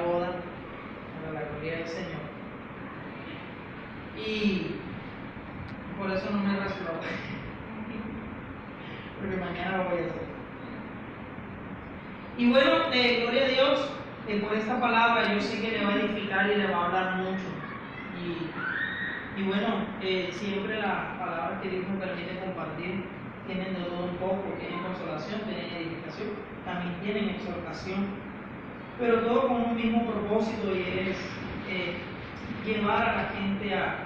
boda, para la gloria del Señor. Y por eso no me resuelvo, porque mañana lo voy a hacer. Y bueno, gloria a Dios, por esta palabra yo sé que le va a edificar y le va a hablar mucho. Y bueno, siempre las palabras que Dios nos permite compartir tienen de todo un poco, tienen consolación, tienen edificación, también tienen exhortación, pero todo con un mismo propósito, y es llevar a la gente a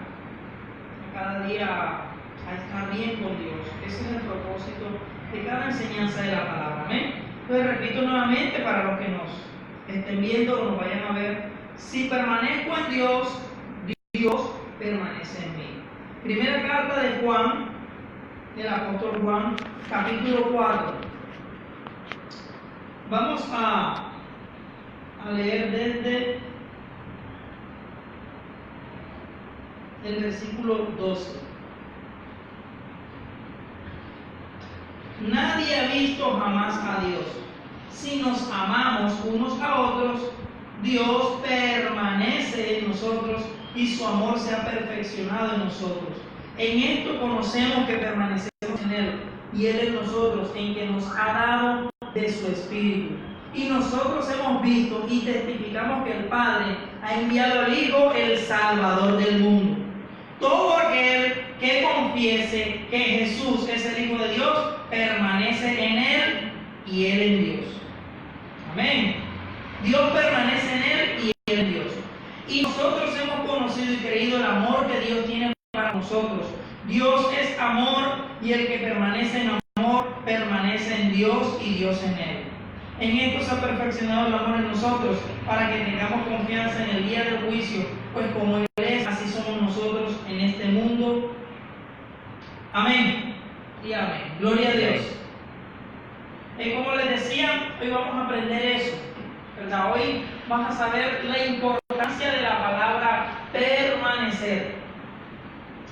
cada día a estar bien con Dios. Ese es el propósito de cada enseñanza de la palabra. Amén. Entonces repito nuevamente para los que nos estén viendo o nos vayan a ver: si permanezco en Dios, Dios permanece en mí. Primera carta de Juan, del apóstol Juan, capítulo 4. Vamos a leer desde el versículo 12. Nadie ha visto jamás a Dios. Si nos amamos unos a otros, Dios permanece en nosotros y su amor se ha perfeccionado en nosotros. En esto conocemos que permanecemos en Él y Él en nosotros, en que nos ha dado de su Espíritu. Y nosotros hemos visto y testificamos que el Padre ha enviado al Hijo, el Salvador del mundo. Todo aquel que confiese que Jesús es el Hijo de Dios, permanece en Él y Él en Dios. Amén. Dios permanece en Él y Él en Dios. Y nosotros hemos conocido y creído el amor que Dios tiene para nosotros. Dios es amor, y el que permanece en amor permanece en Dios y Dios en Él. En esto se ha perfeccionado el amor en nosotros, para que tengamos confianza en el día del juicio, pues como Él es, así somos nosotros en este mundo. Amén y amén. Gloria a Dios. Como les decía, hoy vamos a aprender eso, ¿verdad? Hoy vamos a saber la importancia de la palabra permanecer.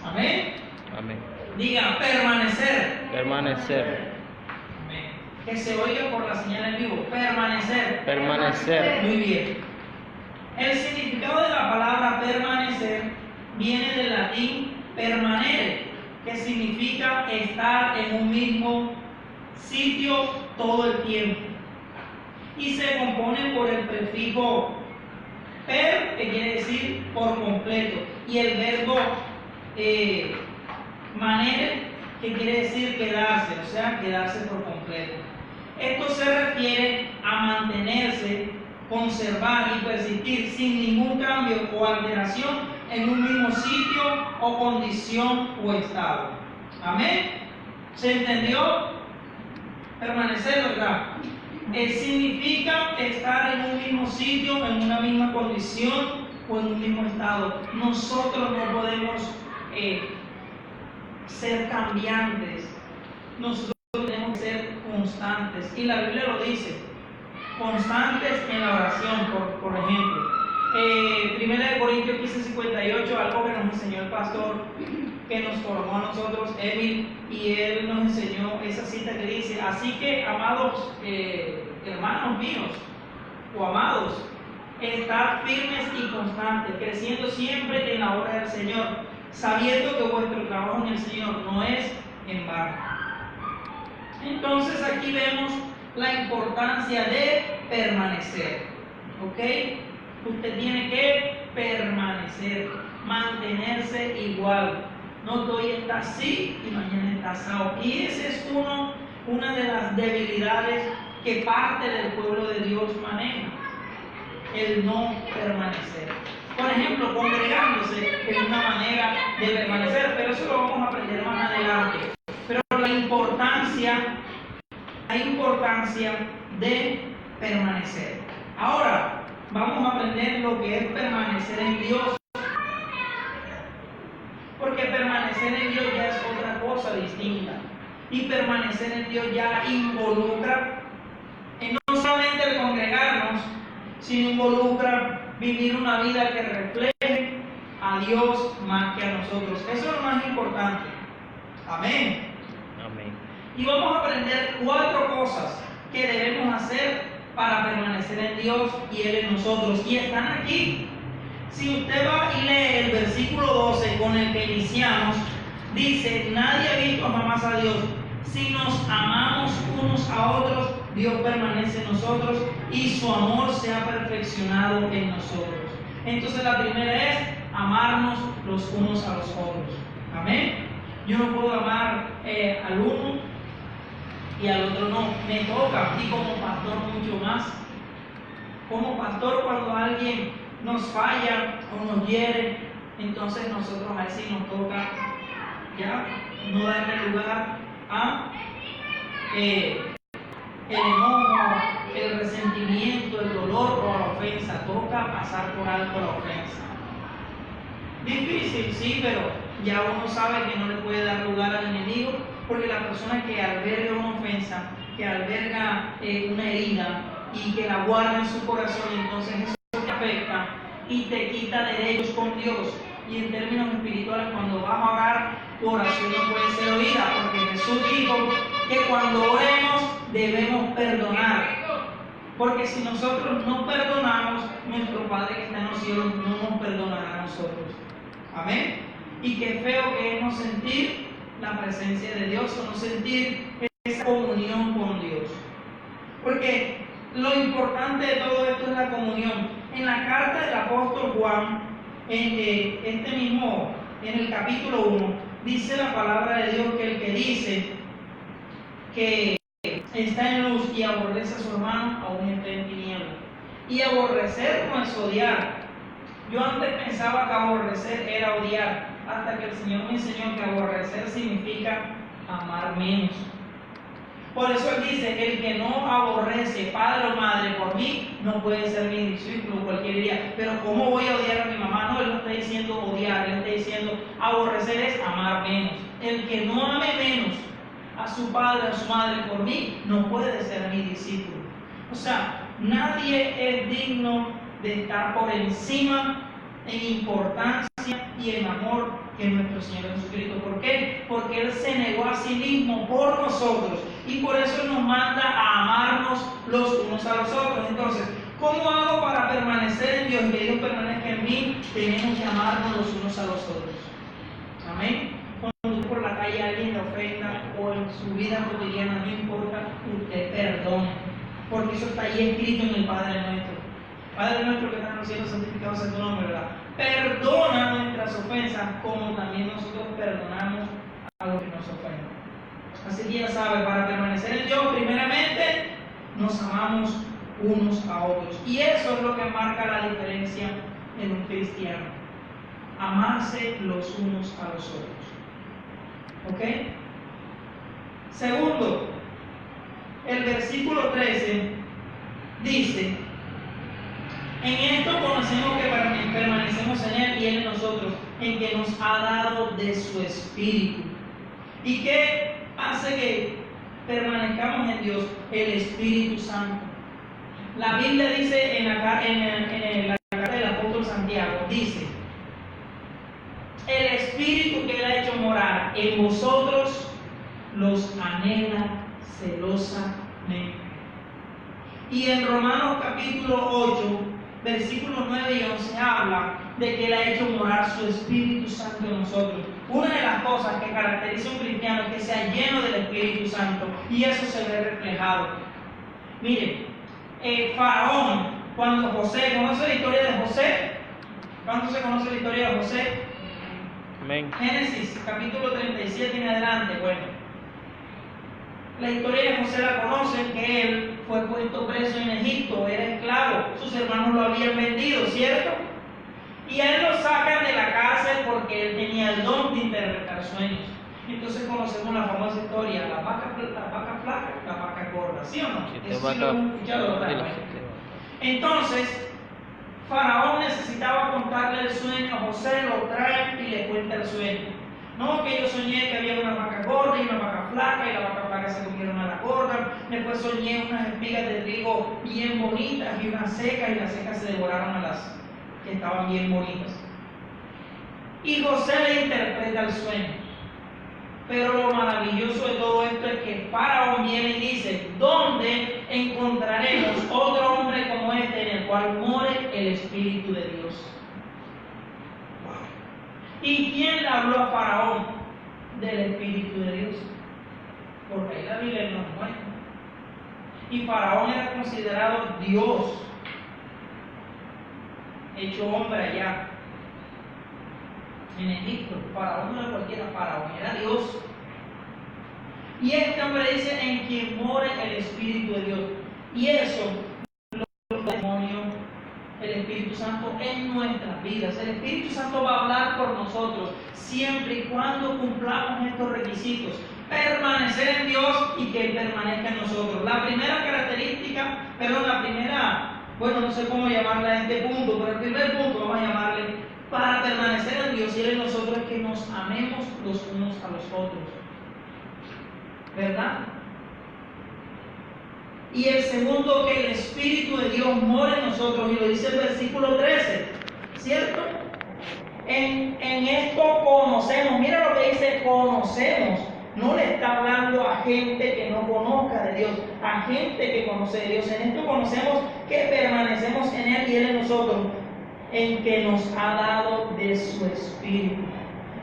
Amén. Amén. Diga, permanecer. Permanecer. Amén. Que se oiga por la señal en vivo. Permanecer. Permanecer. Muy bien. El significado de la palabra permanecer viene del latín permanere, que significa estar en un mismo sitio todo el tiempo. Y se compone por el prefijo per, que quiere decir por completo, y el verbo manere, que quiere decir quedarse, o sea, quedarse por completo. Esto se refiere a mantenerse, conservar y persistir sin ningún cambio o alteración en un mismo sitio o condición o estado. Amén. ¿Se entendió? Permanecer, ¿verdad? Significa estar en un mismo sitio, en una misma condición o en un mismo estado. Nosotros no podemos ser cambiantes. Nosotros tenemos que ser constantes. Y la Biblia lo dice. Constantes en la oración, por ejemplo. Primera de Corintios 15:58, algo que nos enseñó el pastor que nos formó a nosotros, Emil, y él nos enseñó esa cita que dice: así que, amados hermanos míos, o amados, estad firmes y constantes, creciendo siempre en la obra del Señor, sabiendo que vuestro trabajo en el Señor no es en vano. Entonces aquí vemos la importancia de permanecer, ¿ok? Usted tiene que permanecer, mantenerse igual. No que hoy está así y mañana está asado. Y esa es una de las debilidades que parte del pueblo de Dios maneja: el no permanecer. Por ejemplo, congregándose es una manera de permanecer, pero eso lo vamos a aprender más adelante. Pero la importancia de permanecer. Ahora vamos a aprender lo que es permanecer en Dios, porque permanecer en Dios ya es otra cosa distinta, y permanecer en Dios ya involucra no solamente el congregarnos, sino involucra vivir una vida que refleje a Dios más que a nosotros. Eso es lo más importante. Amén. Amén. Y vamos a aprender 4 cosas que debemos hacer para permanecer en Dios y Él en nosotros. Y están aquí. Si usted va y lee el versículo 12 con el que iniciamos, dice: nadie ha visto jamás a Dios. Si nos amamos unos a otros, Dios permanece en nosotros y su amor se ha perfeccionado en nosotros. Entonces la primera es amarnos los unos a los otros. Amén. Yo no puedo amar al uno y al otro no. Me toca a mí como pastor mucho más. Como pastor, cuando alguien nos falla o nos hiere, entonces nosotros ahí sí nos toca ya no darle lugar a el enojo, el resentimiento, el dolor o la ofensa. Toca pasar por alto la ofensa. Difícil, sí, pero ya uno sabe que no le puede dar lugar al enemigo, porque la persona que alberga una ofensa, que alberga una herida y que la guarda en su corazón, entonces eso te afecta y te quita derechos con Dios. Y en términos espirituales, cuando vas a orar, tu oración no puede ser oída, porque Jesús dijo que cuando oremos debemos perdonar. Porque si nosotros no perdonamos, nuestro Padre que está en los cielos no nos perdonará a nosotros. Amén. Y qué feo que es no sentir la presencia de Dios o no sentir esa comunión con Dios. Porque lo importante de todo esto es la comunión. En la carta del apóstol Juan, en el capítulo 1, dice la palabra de Dios que el que dice que está en luz y aborrece a su hermano, aún está en tinieblas. Y aborrecer no es odiar. Yo antes pensaba que aborrecer era odiar, hasta que el Señor me enseñó que aborrecer significa amar menos. Por eso Él dice: el que no aborrece padre o madre por mí, no puede ser mi discípulo. Cualquier día, pero ¿cómo voy a odiar a mi mamá? No, Él no está diciendo odiar, Él está diciendo aborrecer es amar menos. El que no ame menos a su padre, a su madre por mí, no puede ser mi discípulo. O sea, nadie es digno de estar por encima en importancia y en amor que nuestro Señor Jesucristo. ¿Por qué? Porque Él se negó a sí mismo por nosotros y por eso Él nos manda a amarnos los unos a los otros. Entonces, ¿cómo hago para permanecer en Dios y que Dios permanezca en mí? Tenemos que amarnos los unos a los otros. Amén. Cuando por la calle alguien le ofenda o en su vida cotidiana, no importa, usted perdone, porque eso está ahí escrito en el Padre Nuestro. Padre nuestro que está en los cielos, santificado sea tu nombre, ¿verdad? Perdona nuestras ofensas como también nosotros perdonamos a los que nos ofenden. Así que ya sabe, para permanecer en Dios, primeramente nos amamos unos a otros. Y eso es lo que marca la diferencia en un cristiano. Amarse los unos a los otros. ¿Ok? Segundo, el versículo 13 dice: en esto conocemos que permanecemos en Él y Él en nosotros, en que nos ha dado de su Espíritu. ¿Y qué hace que permanezcamos en Dios? El Espíritu Santo. La Biblia dice en la carta del apóstol Santiago, dice: el Espíritu que Él ha hecho morar en vosotros los anhela celosamente. Y en Romanos capítulo 8, versículos 9 y 11 habla de que Él ha hecho morar su Espíritu Santo en nosotros. Una de las cosas que caracteriza a un cristiano es que sea lleno del Espíritu Santo, y eso se ve reflejado. Miren, Faraón, cuando José, ¿conoce la historia de José? ¿Cuánto se conoce la historia de José? Amén. Génesis capítulo 37 en adelante. Bueno, la historia de José la conocen, que él fue puesto preso en Egipto, era esclavo, sus hermanos lo habían vendido, ¿cierto? Y a él lo sacan de la cárcel porque él tenía el don de interpretar sueños. Entonces conocemos la famosa historia: la vaca flaca, la vaca gorda, ¿sí o no? Eso sí lo hemos escuchado, ¿verdad? Entonces, Faraón necesitaba contarle el sueño a José, lo trae y le cuenta el sueño. No, que yo soñé que había una vaca gorda y una vaca flaca, y la vaca flaca se comieron a la gorda. Después soñé unas espigas de trigo bien bonitas y unas secas, y las secas se devoraron a las que estaban bien bonitas. Y José le interpreta el sueño. Pero lo maravilloso de todo esto es que Faraón viene y dice: ¿dónde encontraremos otro hombre como este en el cual more el Espíritu de Dios. ¿Y quién le habló a Faraón del Espíritu de Dios? Porque ahí la Biblia nos muestra. Y Faraón era considerado Dios, hecho hombre allá en Egipto. Faraón no era cualquiera, Faraón era Dios. Y este hombre dice: en quien more el Espíritu de Dios. Y eso lo demonio, el Espíritu Santo en nuestras vidas. El Espíritu Santo va a hablar por nosotros siempre y cuando cumplamos estos requisitos: permanecer en Dios y que Él permanezca en nosotros. La primera característica, bueno, no sé cómo llamarla a este punto, pero el primer punto vamos a llamarle para permanecer en Dios y Él en nosotros, es que nos amemos los unos a los otros. ¿Verdad? Y el segundo, que el Espíritu de Dios mora en nosotros, y lo dice el versículo 13, ¿cierto? En esto conocemos, mira lo que dice: conocemos. No le está hablando a gente que no conozca de Dios, a gente que conoce de Dios. En esto conocemos que permanecemos en Él y Él en nosotros, en que nos ha dado de su Espíritu.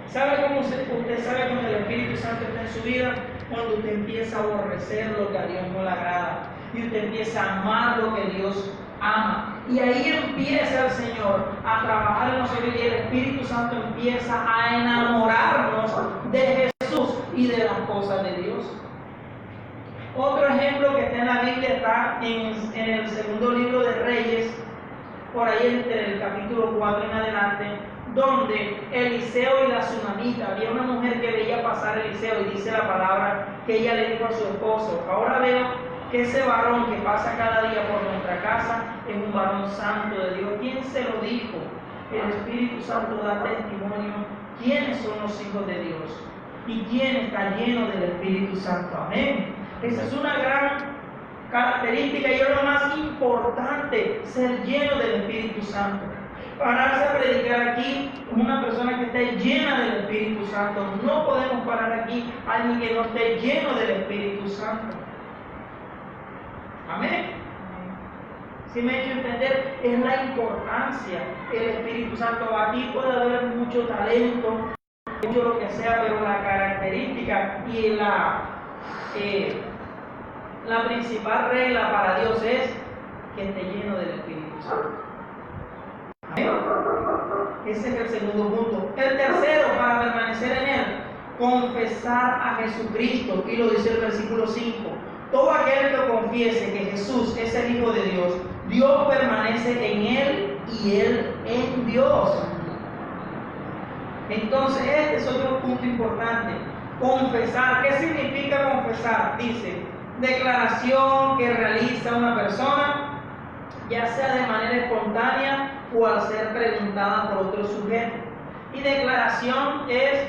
¿Sabe cómo usted sabe cuando el Espíritu Santo está en su vida? Cuando usted empieza a aborrecer lo que a Dios no le agrada y usted empieza a amar lo que Dios ama. Y ahí empieza el Señor a trabajar en nosotros y el Espíritu Santo empieza a enamorarnos de Jesús y de las cosas de Dios. Otro ejemplo que está en la Biblia está en el segundo libro de Reyes, por ahí entre el capítulo 4 en adelante, donde Eliseo y la tsunamita, había una mujer que veía pasar a Eliseo y dice la palabra que ella le dijo a su esposo: ahora veo que ese varón que pasa cada día por nuestra casa es un varón santo de Dios. ¿Quién se lo dijo? El Espíritu Santo da testimonio quiénes son los hijos de Dios y quién está lleno del Espíritu Santo. Amén. Esa es una gran característica y es lo más importante, ser lleno del Espíritu Santo. Pararse a predicar aquí una persona que esté llena del Espíritu Santo. No podemos parar aquí a alguien que no esté lleno del Espíritu Santo. Amén. Si me he hecho entender, es la importancia del Espíritu Santo. Aquí puede haber mucho talento, mucho lo que sea, pero la característica y la principal regla para Dios es que esté lleno del Espíritu Santo. Amén. Ese es el segundo punto. El tercero, para permanecer en Él, confesar a Jesucristo. Y lo dice el versículo 5. Todo aquel que confiese que Jesús es el Hijo de Dios, Dios permanece en Él y Él en Dios. Entonces, este es otro punto importante. Confesar. ¿Qué significa confesar? Dice: declaración que realiza una persona, ya sea de manera espontánea o al ser preguntada por otro sujeto. Y declaración es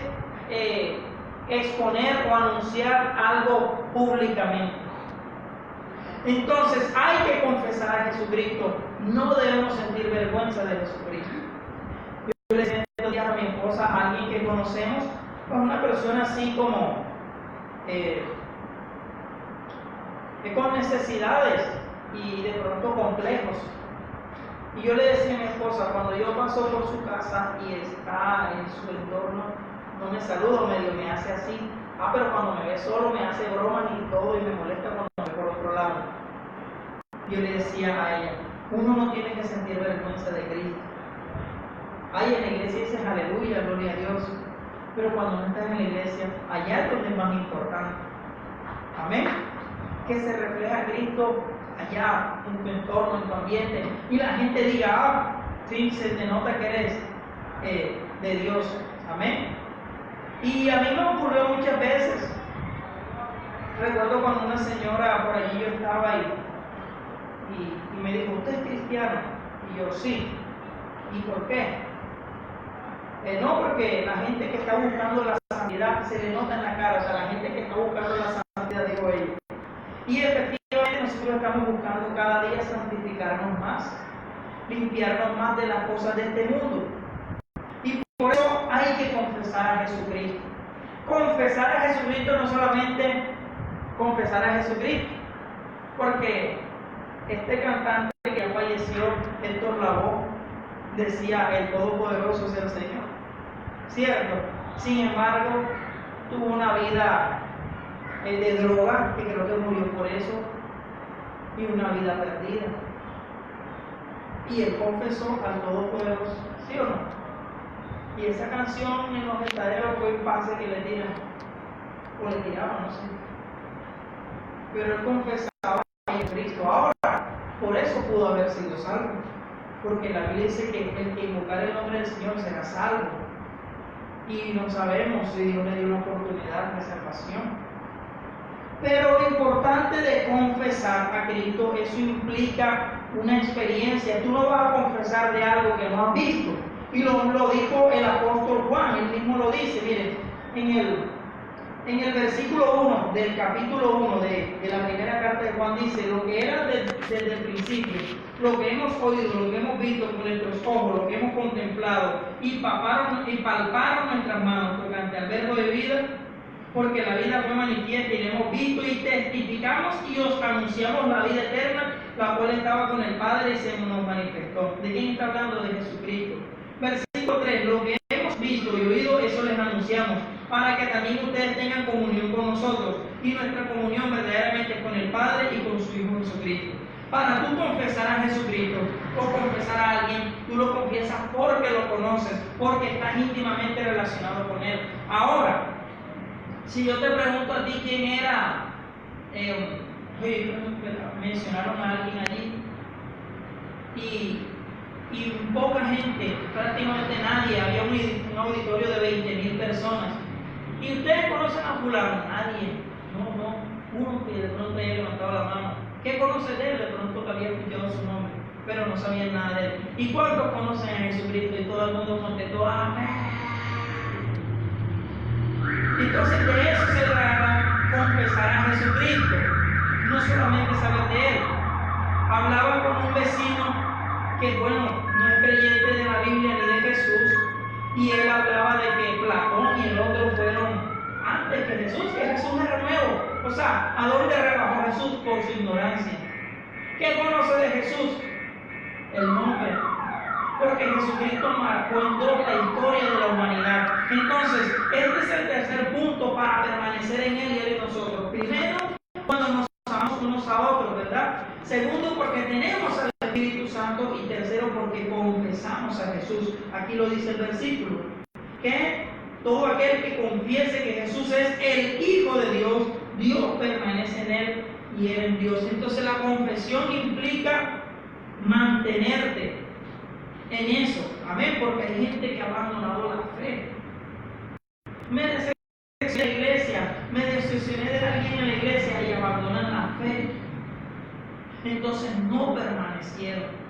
exponer o anunciar algo públicamente. Entonces hay que confesar a Jesucristo. No debemos sentir vergüenza de Jesucristo. Yo le decía a mi esposa, a alguien que conocemos, pues una persona así como con necesidades y de pronto complejos. Y yo le decía a mi esposa, cuando yo paso por su casa y está en su entorno, no me saludo, medio me hace así. Pero cuando me ve solo me hace bromas y todo y me molesta cuando me ve por otro lado. Yo le decía a ella, uno no tiene que sentir vergüenza de Cristo. En la iglesia dices aleluya, gloria a Dios. Pero cuando no estás en la iglesia, allá es donde es más importante. Amén. Que se refleja Cristo allá, en tu entorno, en tu ambiente. Y la gente diga, sí, se te nota que eres de Dios. Amén. Y a mí me ocurrió muchas veces. Recuerdo cuando una señora por allí yo estaba y me dijo, ¿usted es cristiano? Y yo, sí. ¿Y por qué? No, porque la gente que está buscando la santidad se le nota en la cara, o sea, la gente que está buscando la santidad, digo ella. Y efectivamente nosotros estamos buscando cada día santificarnos más, limpiarnos más de las cosas de este mundo. Y por eso hay que confesar a Jesucristo. Confesar a Jesucristo no solamente confesar a Jesucristo, Porque este cantante que ya falleció, Héctor Lavoe, decía: el Todopoderoso es el Señor. ¿Cierto? Sin embargo, tuvo una vida de droga, que creo que murió por eso, y una vida perdida. Y él confesó al Todopoderoso, ¿sí o no? Y esa canción en los estaderos fue el pase que le tiran, o le tiraban, no sé. Pero él confesaba a Cristo. Ahora, por eso pudo haber sido salvo, porque la Biblia dice que el que invocar el nombre del Señor será salvo. Y no sabemos si Dios le dio una oportunidad de salvación. Pero lo importante de confesar a Cristo, eso implica una experiencia. Tú no vas a confesar de algo que no has visto. Y lo dijo el apóstol Juan, él mismo lo dice. Miren, en el versículo 1 del capítulo 1 de la primera carta de Juan dice: lo que era desde el principio, lo que hemos oído, lo que hemos visto con nuestros ojos, lo que hemos contemplado y palparon nuestras manos tocante al verbo de vida, porque la vida fue manifiesta y la hemos visto y testificamos y os anunciamos la vida eterna, la cual estaba con el Padre y se nos manifestó. ¿De quién está hablando? De Jesucristo. Versículo 3: lo que hemos visto y oído, eso les anunciamos, para que también ustedes tengan comunión con nosotros, y nuestra comunión verdaderamente es con el Padre y con su Hijo Jesucristo. Para tú confesar a Jesucristo o confesar a alguien, tú lo confiesas porque lo conoces, porque estás íntimamente relacionado con él. Ahora, si yo te pregunto a ti quién era, mencionaron a alguien allí, y poca gente, prácticamente nadie, había un auditorio de 20,000 personas. ¿Y ustedes conocen a fulano? Nadie. No, uno que de pronto había levantado la mano. ¿Qué conoce de él? De pronto que había escuchado su nombre, pero no sabían nada de él. ¿Y cuántos conocen a Jesucristo? Y todo el mundo contestó: amén. Entonces de eso se trata confesar a Jesucristo, no solamente saber de él. Hablaba con un vecino que, bueno, no es creyente de la Biblia ni de Jesús, y él hablaba de que Platón y el otro fueron antes que Jesús, que Jesús era nuevo. O sea, ¿a dónde rebajó Jesús? Por su ignorancia. ¿Qué conoce de Jesús? El nombre. Porque Jesucristo marcó en toda la historia de la humanidad. Entonces, este es el tercer punto para permanecer en él y él en nosotros. Primero, cuando nos amamos unos a otros, ¿verdad? Segundo, porque tenemos al Espíritu Santo. Y tercero, porque confesamos a Jesús. Aquí lo dice el versículo, que todo aquel que confiese que Jesús es el Hijo de Dios, Dios permanece en él y él en Dios. Entonces la confesión implica mantenerte en eso. Amén, porque hay gente que ha abandonado la fe. Me decepcioné de la iglesia, me decepcioné de alguien en la iglesia y abandonan la fe. Entonces no permanecieron.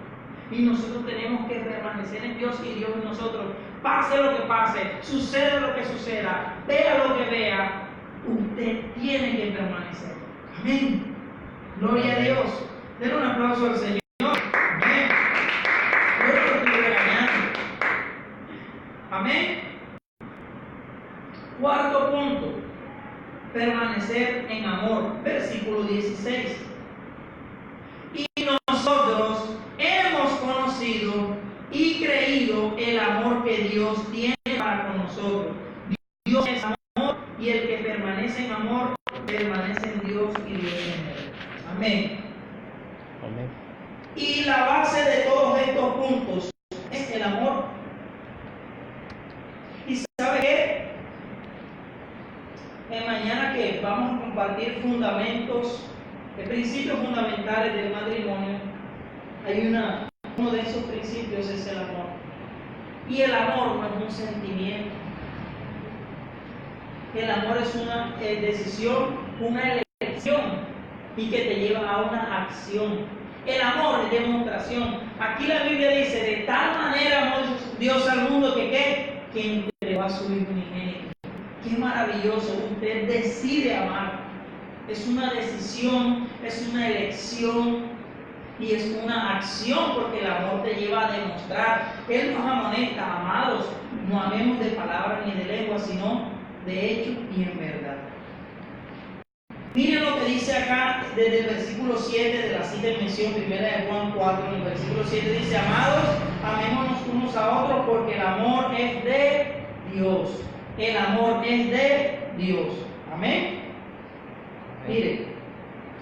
Y nosotros tenemos que permanecer en Dios y Dios en nosotros. Pase lo que pase, suceda lo que suceda, vea lo que vea, usted tiene que permanecer. Amén. Gloria a Dios. Den un aplauso al Señor. Amén. Yo no lo estoy regañando. Amén. Cuarto punto: permanecer en amor. Versículo 16. Y nosotros hemos conocido y creído el amor que Dios tiene para con nosotros. Dios es amor, y el que permanece en amor permanece en Dios y Dios en él. Amén. Amén. Y la base de todos estos puntos es el amor. ¿Y sabe qué? Mañana que vamos a compartir fundamentos, principios fundamentales del matrimonio, hay uno de esos principios es el amor. Y el amor no es un sentimiento. El amor es una decisión, una elección, y que te lleva a una acción. El amor es demostración. Aquí la Biblia dice: de tal manera amó Dios al mundo que entregó a su Hijo unigénito. Qué maravilloso. Usted decide amar. Es una decisión, es una elección y es una acción, porque el amor te lleva a demostrar. Él nos amonesta: amados, no amemos de palabra ni de lengua, sino de hecho y en verdad. Miren lo que dice acá desde el versículo 7 de la cita en mención, primera de Juan 4, en el versículo 7 dice: amados, amémonos unos a otros porque el amor es de Dios. El amor es de Dios. Amén. Miren,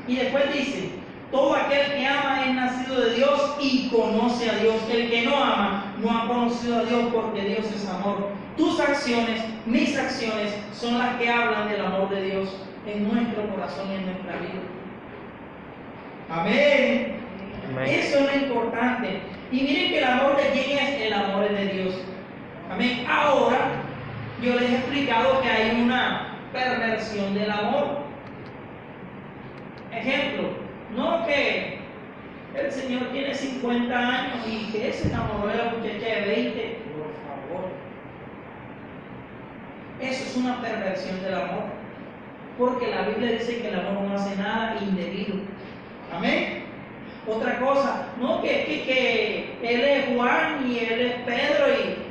y después dice: todo aquel que ama es nacido de Dios y conoce a Dios. El que no ama no ha conocido a Dios, porque Dios es amor. Tus acciones, mis acciones, son las que hablan del amor de Dios en nuestro corazón y en nuestra vida. Amén. Amén. Eso es lo importante. Y miren que el amor de quién es. El amor es de Dios. Amén. Ahora, yo les he explicado que hay una perversión del amor. Ejemplo, no que el Señor tiene 50 años y que se enamoró de la muchacha de 20. Por favor. Eso es una perversión del amor. Porque la Biblia dice que el amor no hace nada indebido. Amén. Otra cosa, no que él es Juan y él es Pedro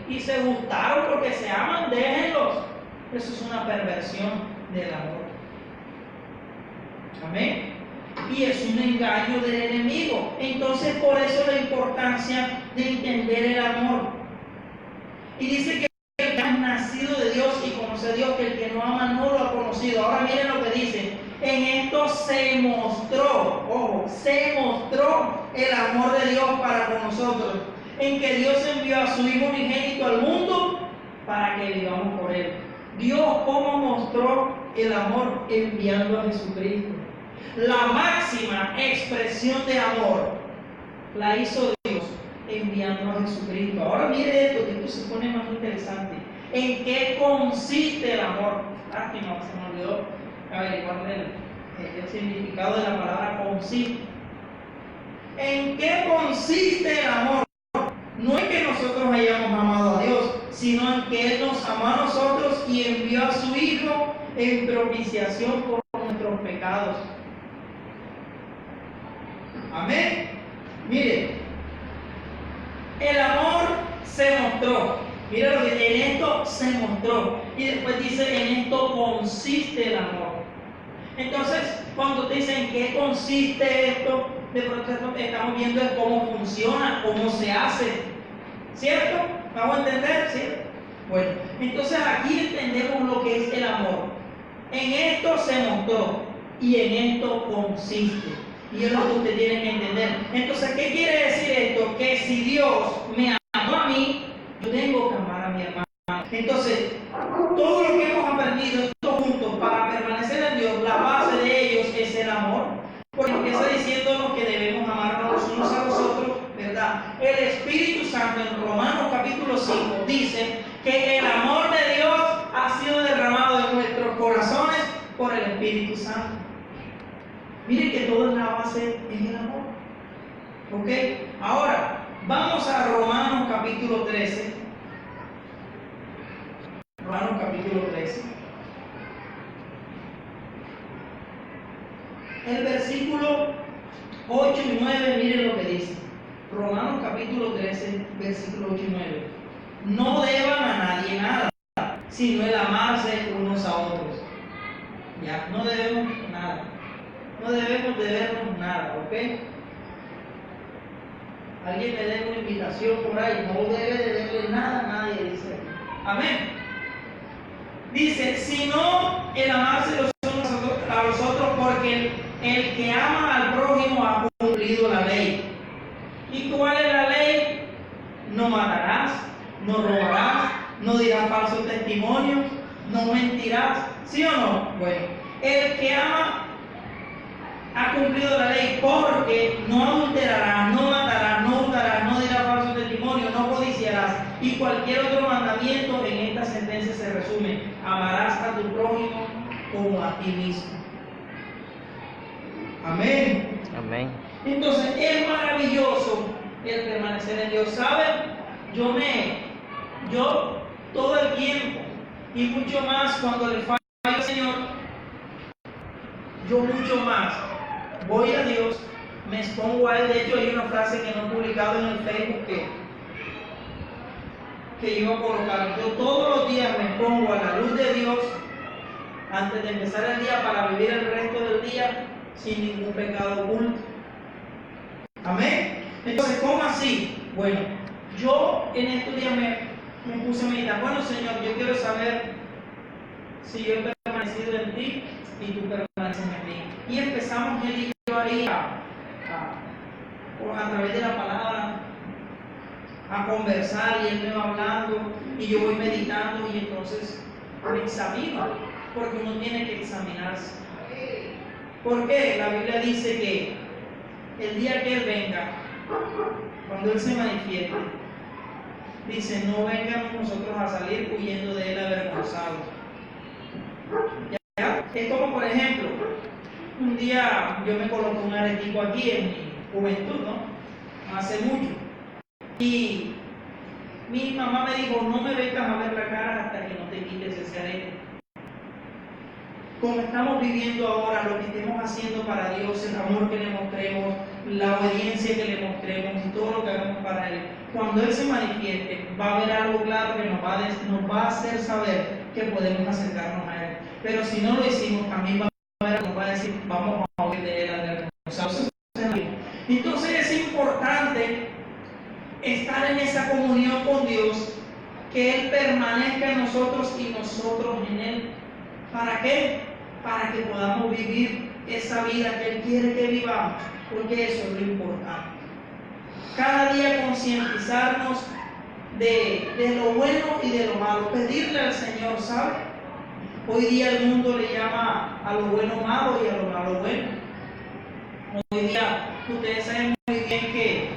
y se gustaron porque se aman, déjenlos. Eso es una perversión del amor. Amén. Y es un engaño del enemigo. Entonces, por eso la importancia de entender el amor. Y dice que el que ha nacido de Dios y conoce a Dios, que el que no ama no lo ha conocido. Ahora miren lo que dice: en esto se mostró, ojo, se mostró el amor de Dios para con nosotros, en que Dios envió a su Hijo unigénito al mundo para que vivamos por Él. Dios, ¿cómo mostró el amor? Enviando a Jesucristo. La máxima expresión de amor la hizo Dios enviando a Jesucristo. Ahora mire esto, que esto se pone más interesante. ¿En qué consiste el amor? Que no, se me olvidó averiguar el significado de la palabra consiste. ¿En qué consiste el amor? No es que nosotros hayamos amado a Dios, sino en que Él nos amó a nosotros y envió a su Hijo en propiciación por nuestros pecados. Amén. Mire, el amor se mostró. Mira lo que en esto se mostró. Y después dice: en esto consiste el amor. Entonces, cuando te dicen qué consiste esto, de pronto estamos viendo cómo funciona, cómo se hace. ¿Cierto? ¿Vamos a entender? ¿Sí? Bueno, entonces aquí entendemos lo que es el amor. En esto se mostró y en esto consiste. Y es lo que usted tiene que entender. Entonces, ¿qué quiere decir esto? Que si Dios me amó a mí, yo tengo que amar a mi hermano. Entonces, todo lo que hemos aprendido todos juntos para permanecer en Dios, la base de ellos es el amor. Porque empieza diciéndonos que debemos amarnos los unos a los otros, ¿verdad? El Espíritu Santo en Romanos capítulo 5 dice que el amor de Dios ha sido derramado en nuestros corazones por el Espíritu Santo. Miren que toda la base es el amor. ¿Ok? Ahora, vamos a Romanos capítulo 13. Romanos capítulo 13. El versículo 8 y 9, miren lo que dice. Romanos capítulo 13, versículo 8 y 9. No deban a nadie nada, sino el amarse unos a otros. Ya, no debemos nada. No debemos debernos nada, ¿ok? Alguien me dé una invitación por ahí. No debe deberle nada a nadie, dice aquí. Amén. Dice: sino el amarse los unos a los otros, porque el que ama al prójimo ha cumplido la ley. ¿Y cuál es la ley? No matarás, no robarás, no dirás falso testimonio, no mentirás. ¿Sí o no? Bueno, el que ama ha cumplido la ley, porque no adulterarás, no matarás, no hurtarás, no dirás falso testimonio, no codiciarás. Y cualquier otro mandamiento en esta sentencia se resume: amarás a tu prójimo como a ti mismo. Amén. Amén. Entonces es maravilloso el permanecer en Dios. ¿Saben? Yo todo el tiempo, y mucho más cuando le fallo al Señor, yo mucho más voy a Dios, me expongo a Él. De hecho, hay una frase que no he publicado en el Facebook que iba a colocar. Yo todos los días me pongo a la luz de Dios, antes de empezar el día para vivir el resto del día sin ningún pecado oculto. Amén. Entonces, ¿cómo así? Bueno, yo en estos días me puse a meditar. Bueno, Señor, yo quiero saber si yo he permanecido en ti y tú permaneces en mí. Y empezamos él y yo ahí a través de la palabra a conversar, y él me va hablando y yo voy meditando, y entonces me examino, porque uno tiene que examinarse. ¿Por qué? La Biblia dice que el día que Él venga, cuando Él se manifieste, dice: no vengamos nosotros a salir huyendo de Él avergonzados. ¿Ya? Es como, por ejemplo, un día yo me coloqué un aretico aquí en mi juventud, ¿no? Hace mucho. Y mi mamá me dijo: no me vengas a ver la cara hasta que no te quites ese arete. Como estamos viviendo ahora, lo que estemos haciendo para Dios, el amor que le mostremos, la obediencia que le mostremos y todo lo que hagamos para Él, cuando Él se manifieste, va a haber algo claro que nos va a hacer saber que podemos acercarnos a Él. Pero si no lo hicimos, también va a haber algo que nos va a decir: vamos a huir de Él. Entonces es importante estar en esa comunión con Dios, que Él permanezca en nosotros y nosotros en Él. ¿Para qué? Para que podamos vivir esa vida que Él quiere que vivamos, porque eso es lo importante. Cada día concientizarnos de lo bueno y de lo malo, pedirle al Señor, ¿sabe? Hoy día el mundo le llama a lo bueno malo y a lo malo bueno. Hoy día ustedes saben muy bien que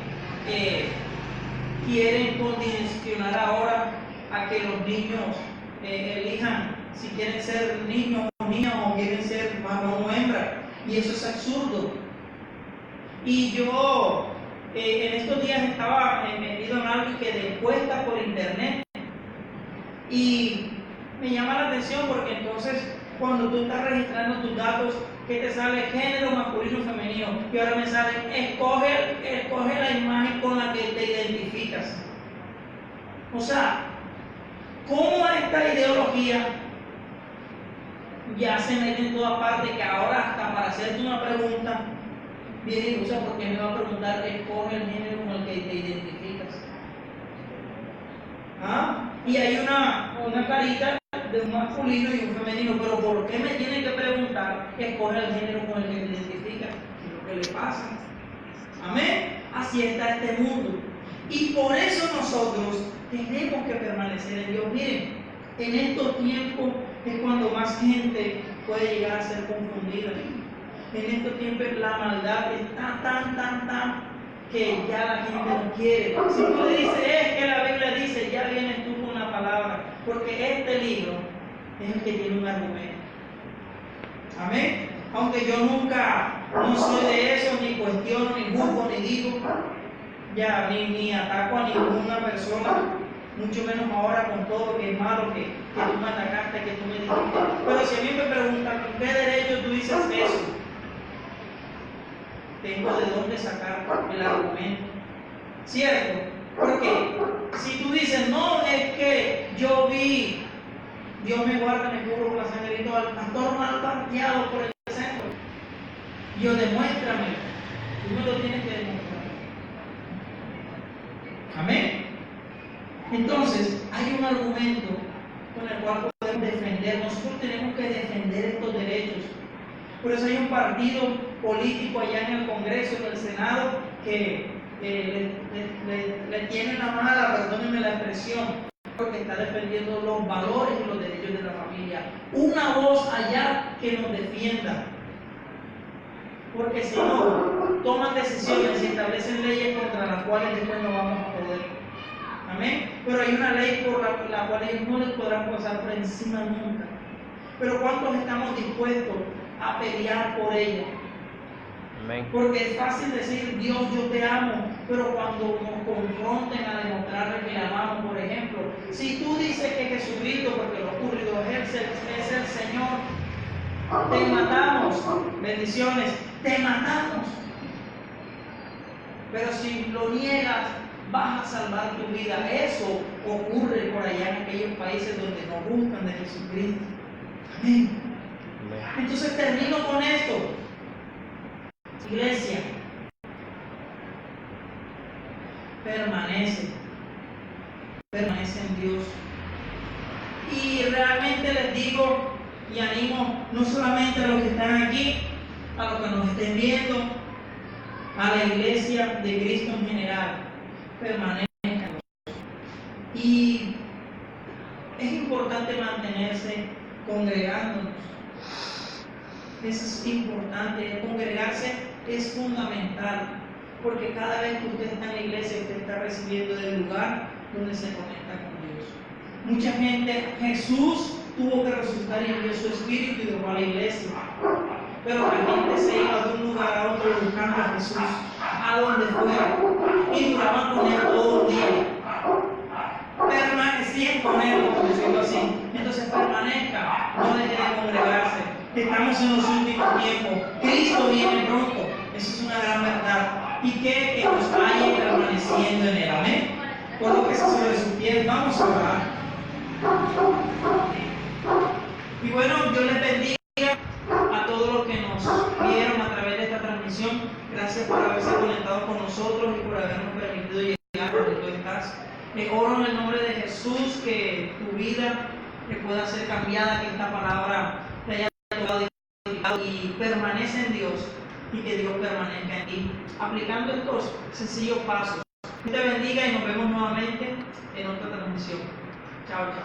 quieren condicionar ahora a que los niños elijan si quieren ser niños o niñas, o quieren ser varón o hembra, y eso es absurdo. Y yo en estos días estaba metido en algo que de encuesta por internet, y me llama la atención, porque entonces cuando tú estás registrando tus datos, que te sale género masculino o femenino, y ahora me sale escoge la imagen con la que te identificas. O sea, ¿cómo esta ideología ya se mete en toda parte, que ahora hasta para hacerte una pregunta viene y usa, porque me va a preguntar: escoge el género con el que te identificas? ¿Ah? Y hay una carita de un masculino y un femenino, pero ¿por qué me tiene que preguntar escoge el género con el que te identificas? ¿Qué es lo que le pasa? Amén. Así está este mundo, y por eso nosotros tenemos que permanecer en Dios. Miren, en estos tiempos es cuando más gente puede llegar a ser confundida. En estos tiempos la maldad está tan que ya la gente no quiere. Si tú le dices: es que la Biblia dice, ya vienes tú con la palabra, porque este libro es el que tiene un argumento. Amén. Aunque yo no soy de eso, ni cuestiono, ni juzgo, ni digo, ya ni ataco a ninguna persona, mucho menos ahora con todo lo que es malo, que tú me atacaste, que tú me dijiste. Pero si a mí me preguntan: ¿con qué derecho tú dices eso? Tengo de dónde sacar el argumento, ¿cierto? Porque si tú dices: no, es que yo vi, Dios me guarda, me cubro con la sangre y todo, al pastor mal parqueado por el centro, yo demuéstrame, tú me lo tienes que demostrar. Amén. Entonces, hay un argumento con el cual podemos defender. Nosotros tenemos que defender estos derechos. Por eso hay un partido político allá en el Congreso, en el Senado, que le tiene la mala, perdónenme la expresión, porque está defendiendo los valores y los derechos de la familia. Una voz allá que nos defienda. Porque si no, toman decisiones y establecen leyes contra las cuales después no vamos a poder. Amén. Pero hay una ley por la cual ellos no les podrán pasar por encima nunca. Pero ¿cuántos estamos dispuestos a pelear por ella? Amén. Porque es fácil decir: Dios, yo te amo, pero cuando nos confronten a demostrarle que le amamos, por ejemplo, si tú dices que Jesucristo, porque lo ocurrido es el Señor, te matamos, bendiciones, te matamos. Pero si lo niegas, vas a salvar tu vida. Eso ocurre por allá en aquellos países donde no buscan de Jesucristo. Amén. Entonces termino con esto. Iglesia, permanece en Dios. Y realmente les digo y animo no solamente a los que están aquí, a los que nos estén viendo, a la iglesia de Cristo en general, permanezcan. Y es importante mantenerse congregándonos. Eso es importante, congregarse es fundamental, porque cada vez que usted está en la iglesia, usted está recibiendo del lugar donde se conecta con Dios. Mucha gente, Jesús tuvo que resucitar y envió su espíritu y dejó a la iglesia. Pero la gente se iba de un lugar a otro buscando a Jesús, a donde fuera, y duraban con él todo un día. Permanecían con él, por decirlo así. Entonces permanezca, no deje de congregarse. Estamos en los últimos tiempos. Cristo viene pronto. Eso es una gran verdad. Y que nos vaya permaneciendo en él. Amén. Colóquese sobre sus pies. Vamos a orar. Y bueno, Dios les bendiga a todos los que nos vieron a través de esta transmisión. Gracias por haberse conectado con nosotros y por habernos permitido llegar a donde tú estás. Oro en el nombre de Jesús que tu vida pueda ser cambiada, que esta palabra te haya tocado y permanece en Dios y que Dios permanezca en ti, aplicando estos sencillos pasos. Dios te bendiga y nos vemos nuevamente en otra transmisión. Chao, chao.